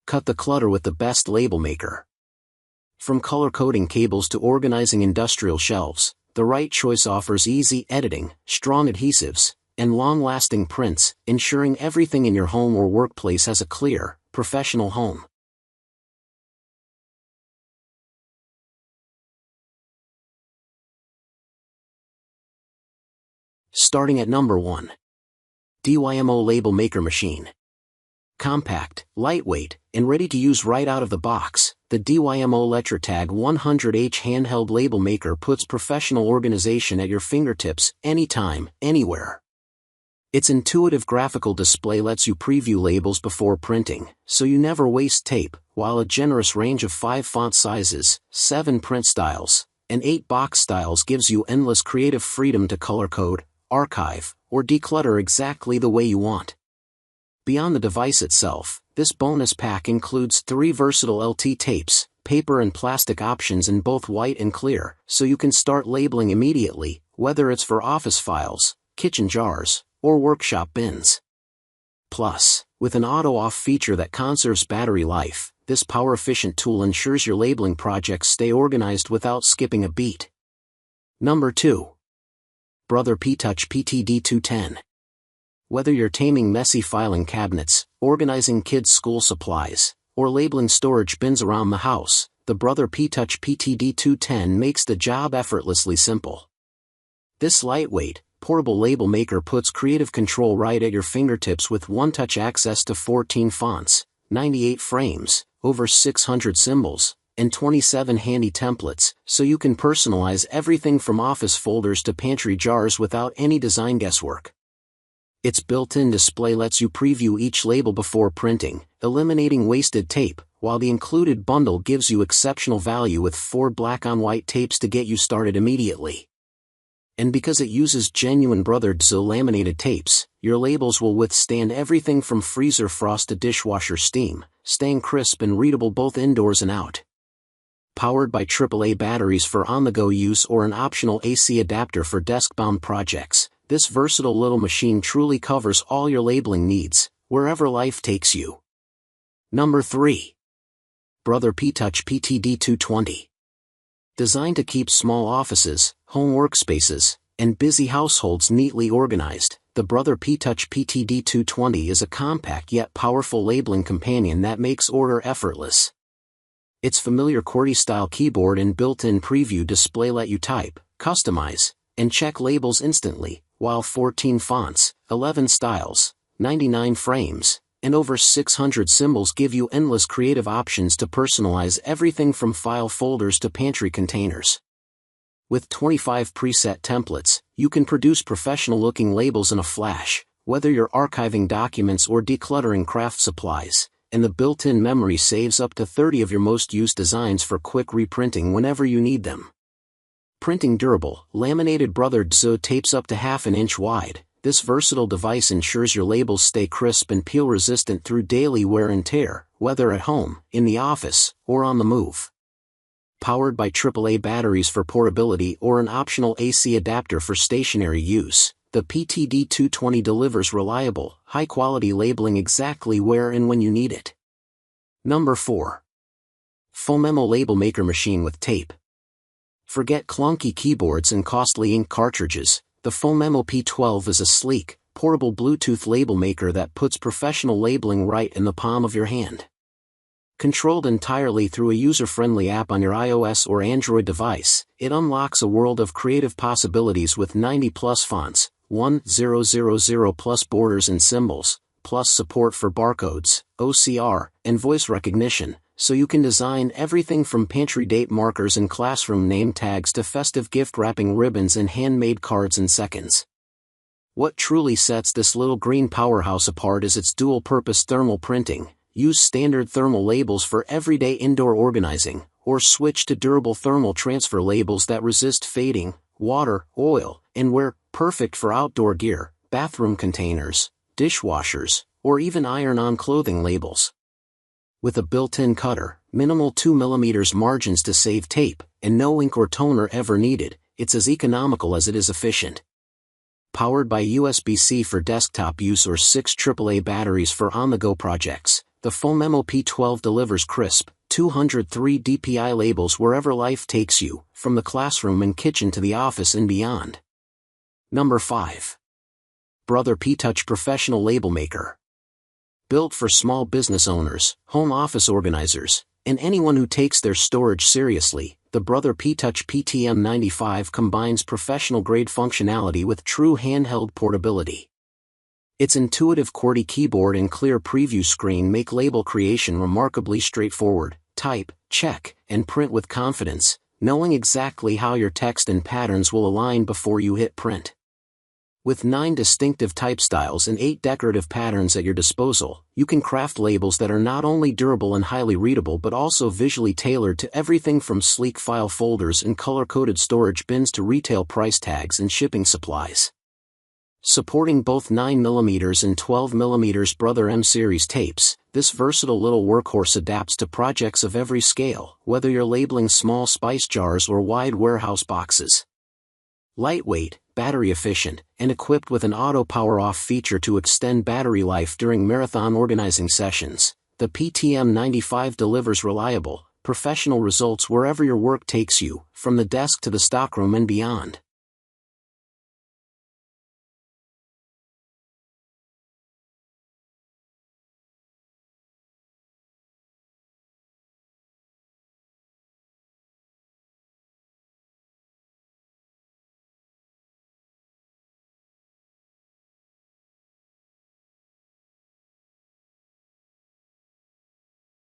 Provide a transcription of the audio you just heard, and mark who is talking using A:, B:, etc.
A: cut the clutter with the best label maker. From color-coding cables to organizing industrial shelves, the right choice offers easy editing, strong adhesives, and long-lasting prints, ensuring everything in your home or workplace has a clear, professional home. Starting at number 1. DYMO Label Maker Machine. Compact, lightweight, and ready to use right out of the box, the DYMO LetraTag 100H handheld label maker puts professional organization at your fingertips, anytime, anywhere. Its intuitive graphical display lets you preview labels before printing, so you never waste tape, while a generous range of 5 font sizes, 7 print styles, and 8 box styles gives you endless creative freedom to color code, archive, or declutter exactly the way you want. Beyond the device itself, this bonus pack includes 3 versatile LT tapes, paper and plastic options in both white and clear, so you can start labeling immediately, whether it's for office files, kitchen jars, or workshop bins. Plus, with an auto-off feature that conserves battery life, this power-efficient tool ensures your labeling projects stay organized without skipping a beat. Number 2. Brother P-Touch PTD210. Whether you're taming messy filing cabinets, organizing kids' school supplies, or labeling storage bins around the house, the Brother P-Touch PTD210 makes the job effortlessly simple. This lightweight, portable label maker puts creative control right at your fingertips with one-touch access to 14 fonts, 98 frames, over 600 symbols, and 27 handy templates, so you can personalize everything from office folders to pantry jars without any design guesswork. Its built-in display lets you preview each label before printing, eliminating wasted tape, while the included bundle gives you exceptional value with 4 black-on-white tapes to get you started immediately. And because it uses genuine Brother DYMO laminated tapes, your labels will withstand everything from freezer frost to dishwasher steam, staying crisp and readable both indoors and out. Powered by AAA batteries for on-the-go use or an optional AC adapter for desk-bound projects, this versatile little machine truly covers all your labeling needs, wherever life takes you. Number 3. Brother P-Touch PTD220. Designed to keep small offices, home workspaces, and busy households neatly organized, the Brother P-Touch PTD220 is a compact yet powerful labeling companion that makes order effortless. Its familiar QWERTY-style keyboard and built-in preview display let you type, customize, and check labels instantly, while 14 fonts, 11 styles, 99 frames, and over 600 symbols give you endless creative options to personalize everything from file folders to pantry containers. With 25 preset templates, you can produce professional-looking labels in a flash, whether you're archiving documents or decluttering craft supplies, and the built-in memory saves up to 30 of your most used designs for quick reprinting whenever you need them. Printing durable, laminated Brother DYMO tapes up to ½ an inch wide, this versatile device ensures your labels stay crisp and peel-resistant through daily wear and tear, whether at home, in the office, or on the move. Powered by AAA batteries for portability or an optional AC adapter for stationary use, the PTD220 delivers reliable, high-quality labeling exactly where and when you need it. Number 4. Phomemo Label Maker Machine with Tape. Forget clunky keyboards and costly ink cartridges. The Phomemo P12 is a sleek, portable Bluetooth label maker that puts professional labeling right in the palm of your hand. Controlled entirely through a user-friendly app on your iOS or Android device, it unlocks a world of creative possibilities with 90+ fonts, 1000+ borders and symbols, plus support for barcodes, OCR, and voice recognition, so you can design everything from pantry date markers and classroom name tags to festive gift wrapping ribbons and handmade cards in seconds. What truly sets this little green powerhouse apart is its dual-purpose thermal printing. Use standard thermal labels for everyday indoor organizing, or switch to durable thermal transfer labels that resist fading, water, oil, and wear, perfect for outdoor gear, bathroom containers, dishwashers, or even iron-on clothing labels. With a built-in cutter, minimal 2mm margins to save tape, and no ink or toner ever needed, it's as economical as it is efficient. Powered by USB-C for desktop use or 6 AAA batteries for on-the-go projects, The Phomemo P12 delivers crisp, 203 DPI labels wherever life takes you, from the classroom and kitchen to the office and beyond. Number 5. Brother P-Touch Professional Label Maker. Built for small business owners, home office organizers, and anyone who takes their storage seriously, the Brother P-Touch PTM95 combines professional-grade functionality with true handheld portability. Its intuitive QWERTY keyboard and clear preview screen make label creation remarkably straightforward. Type, check, and print with confidence, knowing exactly how your text and patterns will align before you hit print. With 9 distinctive type styles and 8 decorative patterns at your disposal, you can craft labels that are not only durable and highly readable but also visually tailored to everything from sleek file folders and color-coded storage bins to retail price tags and shipping supplies. Supporting both 9mm and 12mm Brother M-Series tapes, this versatile little workhorse adapts to projects of every scale, whether you're labeling small spice jars or wide warehouse boxes. Lightweight, battery efficient, and equipped with an auto power-off feature to extend battery life during marathon organizing sessions, the PTM95 delivers reliable, professional results wherever your work takes you, from the desk to the stockroom and beyond.